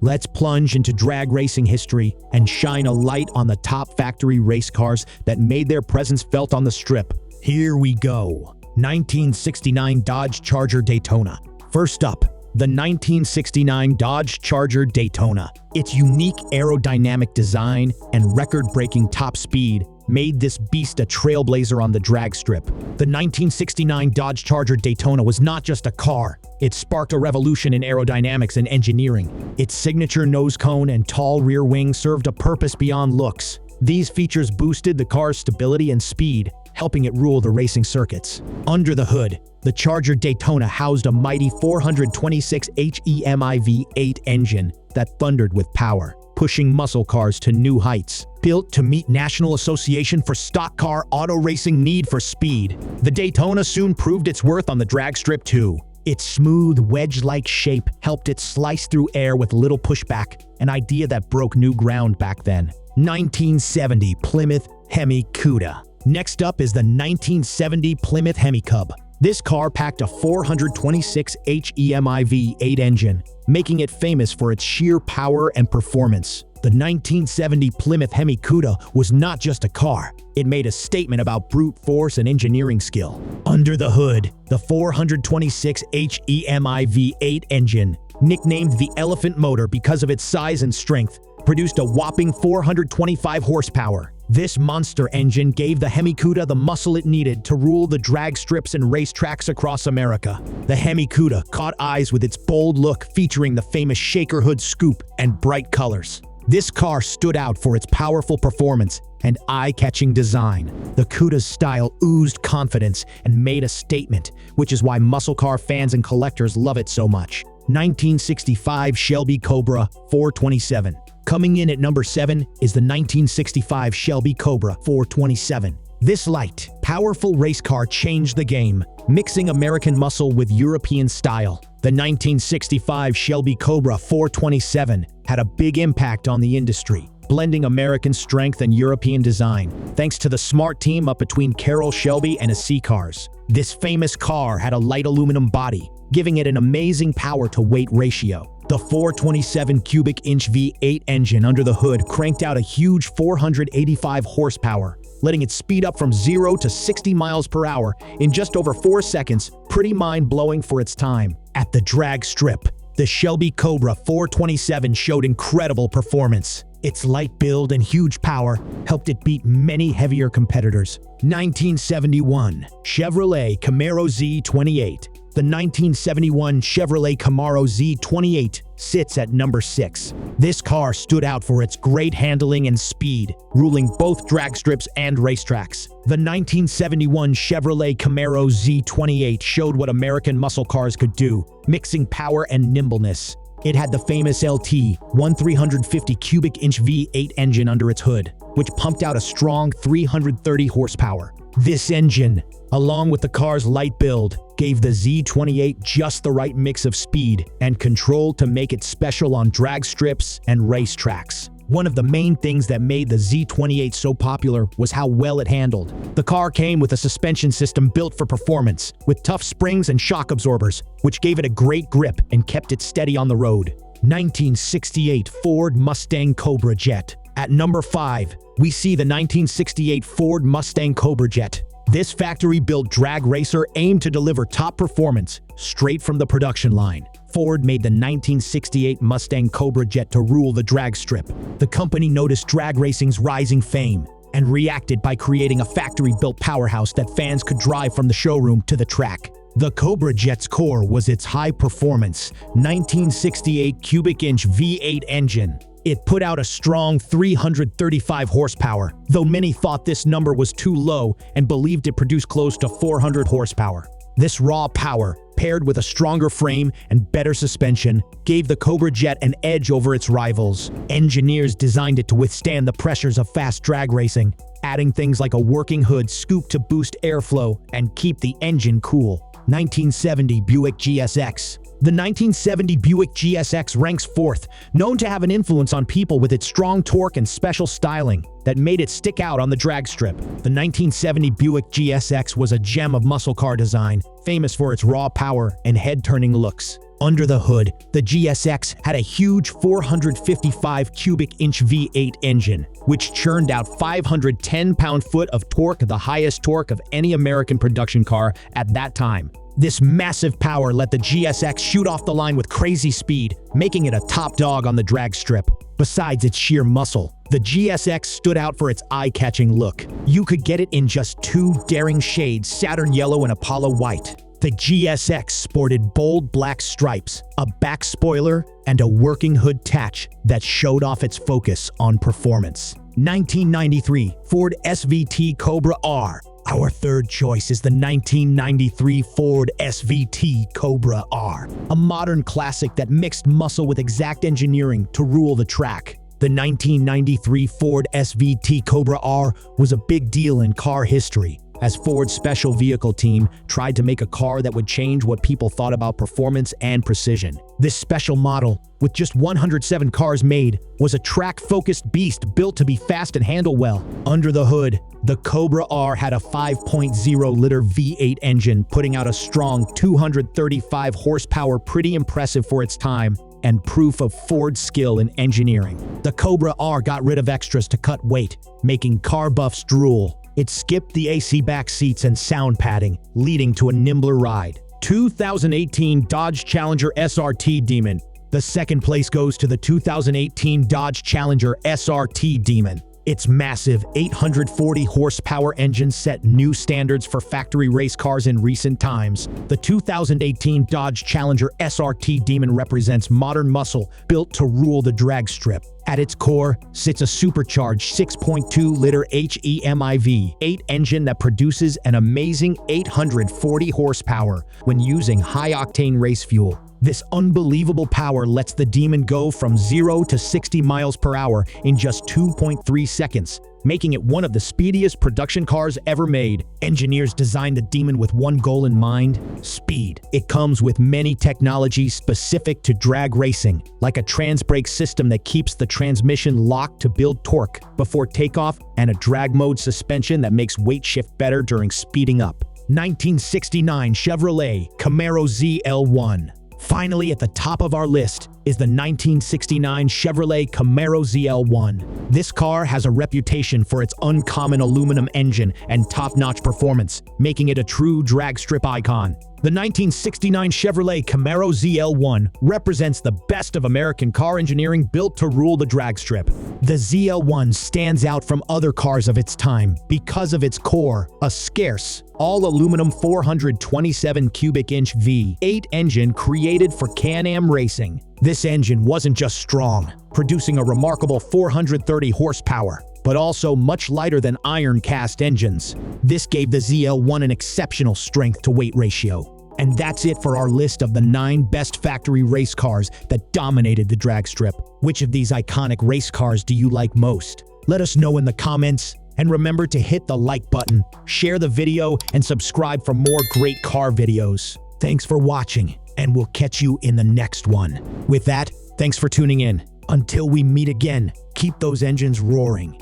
Let's plunge into drag racing history and shine a light on the top factory race cars that made their presence felt on the strip. Here we go. 1969 Dodge Charger Daytona. First up, the 1969 Dodge Charger Daytona. Its unique aerodynamic design and record-breaking top speed made this beast a trailblazer on the drag strip. The 1969 Dodge Charger Daytona was not just a car. It sparked a revolution in aerodynamics and engineering. Its signature nose cone and tall rear wing served a purpose beyond looks. These features boosted the car's stability and speed, helping it rule the racing circuits. Under the hood, the Charger Daytona housed a mighty 426 HEMI V8 engine that thundered with power, pushing muscle cars to new heights. Built to meet National Association for Stock Car Auto Racing need for speed, the Daytona soon proved its worth on the drag strip too. Its smooth, wedge-like shape helped it slice through air with little pushback, an idea that broke new ground back then. 1970 Plymouth Hemi Cuda. Next up is the 1970 Plymouth Hemi Cub. This car packed a 426 HEMI V8 engine, making it famous for its sheer power and performance. The 1970 Plymouth Hemi Cuda was not just a car. It made a statement about brute force and engineering skill. Under the hood, the 426 HEMI V8 engine, nicknamed the Elephant Motor because of its size and strength, produced a whopping 425 horsepower. This monster engine gave the Hemi Cuda the muscle it needed to rule the drag strips and racetracks across America. The Hemi Cuda caught eyes with its bold look featuring the famous shaker hood scoop and bright colors. This car stood out for its powerful performance and eye-catching design. The Cuda's style oozed confidence and made a statement, which is why muscle car fans and collectors love it so much. 1965 Shelby Cobra 427. Coming in at number 7 is the 1965 Shelby Cobra 427. This light, powerful race car changed the game, mixing American muscle with European style. The 1965 Shelby Cobra 427 had a big impact on the industry, blending American strength and European design, thanks to the smart team up between Carroll Shelby and AC Cars. This famous car had a light aluminum body, giving it an amazing power-to-weight ratio. The 427 cubic inch V8 engine under the hood cranked out a huge 485 horsepower, letting it speed up from 0 to 60 miles per hour in just over 4 seconds, pretty mind-blowing for its time. At the drag strip, the Shelby Cobra 427 showed incredible performance. Its light build and huge power helped it beat many heavier competitors. 1971 Chevrolet Camaro Z28. The 1971 Chevrolet Camaro Z28 sits at number 6. This car stood out for its great handling and speed, ruling both drag strips and racetracks. The 1971 Chevrolet Camaro Z28 showed what American muscle cars could do, mixing power and nimbleness. It had the famous LT 1350 cubic inch V8 engine under its hood, which pumped out a strong 330 horsepower. This engine, along with the car's light build, gave the Z28 just the right mix of speed and control to make it special on drag strips and racetracks. One of the main things that made the Z28 so popular was how well it handled. The car came with a suspension system built for performance, with tough springs and shock absorbers, which gave it a great grip and kept it steady on the road. 1968 Ford Mustang Cobra Jet. At number 5, we see the 1968 Ford Mustang Cobra Jet. This factory-built drag racer aimed to deliver top performance straight from the production line. Ford made the 1968 Mustang Cobra Jet to rule the drag strip. The company noticed drag racing's rising fame and reacted by creating a factory-built powerhouse that fans could drive from the showroom to the track. The Cobra Jet's core was its high-performance 1968 cubic inch V8 engine. It put out a strong 335 horsepower, though many thought this number was too low and believed it produced close to 400 horsepower. This raw power, paired with a stronger frame and better suspension, gave the Cobra Jet an edge over its rivals. Engineers designed it to withstand the pressures of fast drag racing, adding things like a working hood scoop to boost airflow and keep the engine cool. 1970 Buick GSX. The 1970 Buick GSX ranks fourth, known to have an influence on people with its strong torque and special styling that made it stick out on the drag strip. The 1970 Buick GSX was a gem of muscle car design, famous for its raw power and head-turning looks. Under the hood, the GSX had a huge 455 cubic inch V8 engine, which churned out 510 pound-foot of torque, the highest torque of any American production car at that time. This massive power let the GSX shoot off the line with crazy speed, making it a top dog on the drag strip. Besides its sheer muscle, the GSX stood out for its eye-catching look. You could get it in just two daring shades, Saturn Yellow and Apollo White. The GSX sported bold black stripes, a back spoiler, and a working hood tatch that showed off its focus on performance. 1993 Ford SVT Cobra R. Our third choice is the 1993 Ford SVT Cobra R, a modern classic that mixed muscle with exact engineering to rule the track. The 1993 Ford SVT Cobra R was a big deal in car history, as Ford's special vehicle team tried to make a car that would change what people thought about performance and precision. This special model, with just 107 cars made, was a track-focused beast built to be fast and handle well. Under the hood, the Cobra R had a 5.0-liter V8 engine, putting out a strong 235 horsepower, pretty impressive for its time, and proof of Ford's skill in engineering. The Cobra R got rid of extras to cut weight, making car buffs drool. It skipped the AC back seats and sound padding, leading to a nimbler ride. 2018 Dodge Challenger SRT Demon. The second place goes to the 2018 Dodge Challenger SRT Demon. Its massive 840 horsepower engine set new standards for factory race cars in recent times. The 2018 Dodge Challenger SRT Demon represents modern muscle built to rule the drag strip. At its core sits a supercharged 6.2-liter HEMI V8 engine that produces an amazing 840 horsepower when using high-octane race fuel. This unbelievable power lets the Demon go from 0 to 60 miles per hour in just 2.3 seconds, making it one of the speediest production cars ever made. Engineers designed the Demon with one goal in mind: speed. It comes with many technologies specific to drag racing, like a trans brake system that keeps the transmission locked to build torque before takeoff, and a drag mode suspension that makes weight shift better during speeding up. 1969 Chevrolet Camaro ZL1. Finally, at the top of our list is the 1969 Chevrolet Camaro ZL1. This car has a reputation for its uncommon aluminum engine and top-notch performance, making it a true drag strip icon. The 1969 Chevrolet Camaro ZL1 represents the best of American car engineering built to rule the drag strip. The ZL1 stands out from other cars of its time because of its core, a scarce, all-aluminum 427 cubic inch V8 engine created for Can-Am racing. This engine wasn't just strong, producing a remarkable 430 horsepower, but also much lighter than iron cast engines. This gave the ZL1 an exceptional strength-to-weight ratio. And that's it for our list of the 9 best factory race cars that dominated the drag strip. Which of these iconic race cars do you like most? Let us know in the comments. And remember to hit the like button, share the video, and subscribe for more great car videos. Thanks for watching, and we'll catch you in the next one. With that, thanks for tuning in. Until we meet again, keep those engines roaring.